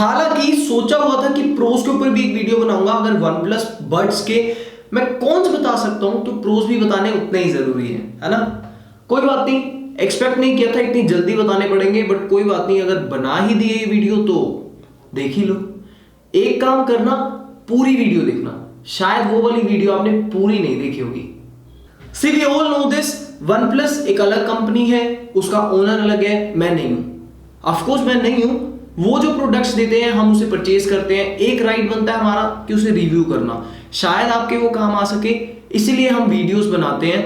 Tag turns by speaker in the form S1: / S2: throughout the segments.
S1: हालांकि सोचा हुआ था कि प्रोस के ऊपर भी एक वीडियो बनाऊंगा। अगर OnePlus Buds के मैं कौन से बता सकता हूं तो प्रोस भी बताने उतने ही जरूरी है ना। कोई बात नहीं, एक्सपेक्ट नहीं किया था इतनी जल्दी बताने पड़ेंगे, बट कोई बात नहीं, अगर बना ही दिए ये वीडियो तो देख ही लो। एक काम करना, पूरी वीडियो देखना, शायद वो वाली वीडियो आपने पूरी नहीं देखी होगी। See, we all know this, OnePlus एक अलग कंपनी है, उसका ओनर अलग है, मैं नहीं हूं। ऑफकोर्स मैं नहीं हूं। वो जो प्रोडक्ट्स देते हैं हम उसे परचेज करते हैं, एक राइट बनता है हमारा कि उसे रिव्यू करना, शायद आपके वो काम आ सके, इसीलिए हम वीडियोस बनाते हैं।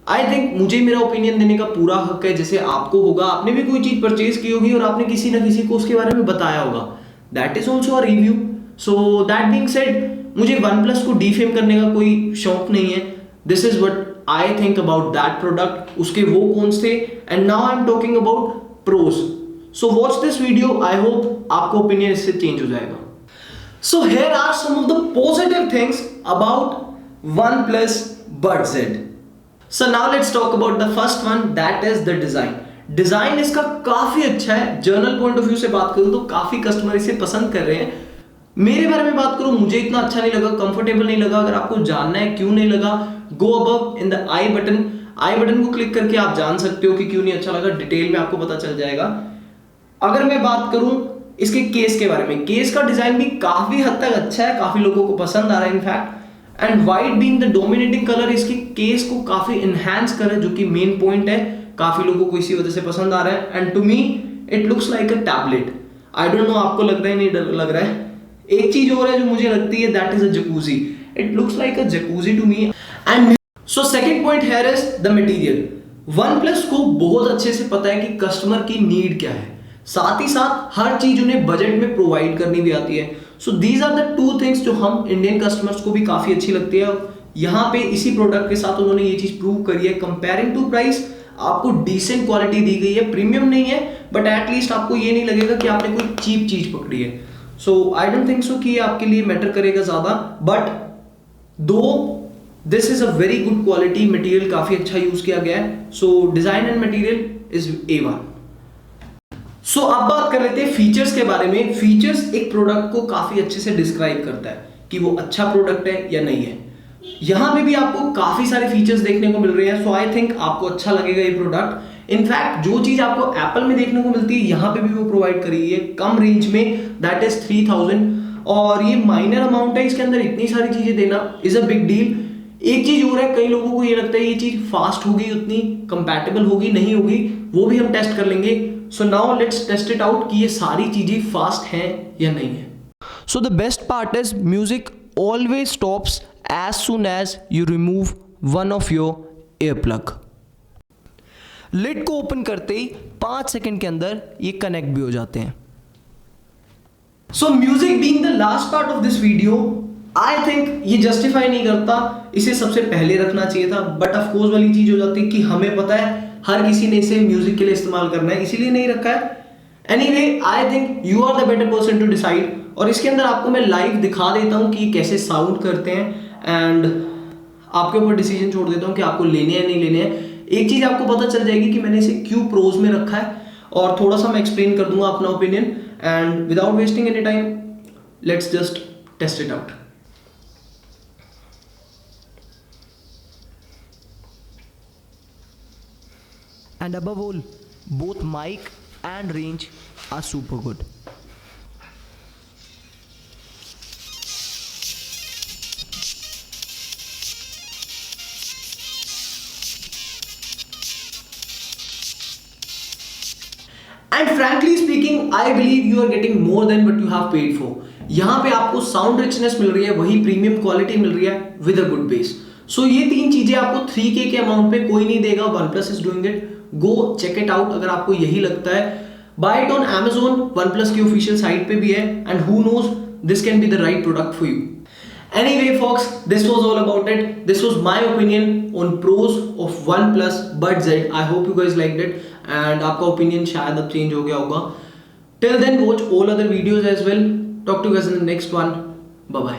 S1: आई थिंक मुझे मेरा ओपिनियन देने का पूरा हक है, जैसे आपको होगा। आपने भी कोई चीज परचेज की होगी और आपने किसी ना किसी को उसके बारे में बताया होगा, that is also a review. So that being said, मुझे OnePlus को डिफेम करने का कोई शौक नहीं है। This is what I think about that product, उसके वो कौन से, and now I am talking about pros. So watch this video, I hope आपको ओपिनियन इससे चेंज हो जाएगा। So here are some of the positive things about OnePlus BudsZ। So now let's talk about the first one, that is the design. Design इसका काफी अच्छा है। General point of view से बात करूं तो काफी कस्टमर इसे पसंद कर रहे हैं। मेरे बारे में बात करूं, मुझे इतना अच्छा नहीं लगा, कंफर्टेबल नहीं लगा। अगर आपको जानना है क्यों नहीं लगा, go above in the I button को क्लिक करके आप जान सकते हो कि क्यों नहीं अच्छा लगा। डिटेल में आपको पता चल जाएगा। अगर मैं बात करूं इसके केस के बारे में, केस का डिजाइन भी काफी हद तक अच्छा है, काफी लोगों को पसंद आ रहा है in fact. And white being the dominating colour इसकी केस को काफी एनहांस कर रहा है, जो कि मेन पॉइंट है। काफी लोगों को इसी वजह से पसंद आ रहा है। And to me it looks like a tablet. I don't know आपको लग रहा है नहीं लग रहा है। एक चीज और है जो मुझे लगती है, that is a jacuzzi. It looks like a jacuzzi to me. And so second point here is the material. OnePlus को बहुत अच्छे से पता है कि कस्टमर की नीड क्या है, साथ ही साथ हर चीज उन्हें बजट में प्रोवाइड करनी भी आती है। So these are the two things जो हम इंडियन कस्टमर्स को भी काफी अच्छी लगती है। यहाँ पे इसी प्रोडक्ट के साथ उन्होंने ये चीज प्रूव करी है। कंपेयरिंग टू प्राइस आपको डिसेंट क्वालिटी दी गई है, प्रीमियम नहीं है, बट एटलीस्ट आपको ये नहीं लगेगा कि आपने कोई चीप चीज पकड़ी है। सो आई डोंट थिंक सो कि ये आपके लिए मैटर करेगा ज्यादा, but though this is a very good quality, material काफी अच्छा यूज किया गया है। So design and material is A1। सो अब बात कर लेते हैं फीचर्स के बारे में। फीचर्स एक प्रोडक्ट को काफी अच्छे से डिस्क्राइब करता है कि वो अच्छा प्रोडक्ट है या नहीं है। यहां पे भी आपको काफी सारे फीचर्स देखने को मिल रहे हैं। सो आई थिंक आपको अच्छा लगेगा ये प्रोडक्ट। इनफैक्ट जो चीज आपको एप्पल में देखने को मिलती है यहाँ पे भी वो प्रोवाइड करी है कम रेंज में, दैट इज 3000। और ये माइनर अमाउंट है, इसके अंदर इतनी सारी चीजें देना इज अ बिग डील। एक चीज और है, कई लोगों को ये लगता है ये चीज फास्ट होगी, उतनी कंपैटिबल होगी नहीं होगी, वो भी हम टेस्ट कर लेंगे। So now let's test it out कि ये सारी चीजें फास्ट हैं या नहीं है। So the best part is music always stops as soon as you remove one of your earplug। Lid को ओपन करते ही 5 सेकंड के अंदर ये कनेक्ट भी हो जाते हैं। सो music being the last part of this video, I think ये जस्टिफाई नहीं करता, इसे सबसे पहले रखना चाहिए था। बट ऑफ कोर्स वाली चीज हो जाती है कि हमें पता है हर किसी ने इसे म्यूजिक के लिए इस्तेमाल करना है, इसीलिए नहीं रखा है। Anyway I think you are the better person to decide. और इसके अंदर आपको मैं लाइव दिखा देता हूं कि ये कैसे साउंड करते हैं, एंड आपके ऊपर डिसीजन छोड़ देता हूं कि आपको लेने हैं नहीं लेने हैं। एक चीज आपको पता चल जाएगी कि मैंने इसे क्यों प्रोज में रखा है, और थोड़ा सा मैं एक्सप्लेन कर दूंगा अपना opinion. And without wasting any time, let's just test it out. And above all, both mic and range are super good. And frankly speaking, I believe you are getting more than what you have paid for. यहाँ पे आपको sound richness मिल रही है, वही premium quality मिल रही है with a good base. सो ये तीन चीजें आपको 3K के अमाउंट पे कोई नहीं देगा। OnePlus is doing it. Go check it out अगर आपको यही लगता है। Buy it on Amazon, OnePlus की ऑफिशियल साइट पे भी है, and who knows, this can be the right product for you. Anyway folks, this was all about it. This was my opinion on pros of OnePlus BudsZ. I hope you guys liked it, and आपका opinion शायद अब change हो गया होगा. Till then, watch all other videos as well. Talk to you guys in the next one. Bye bye.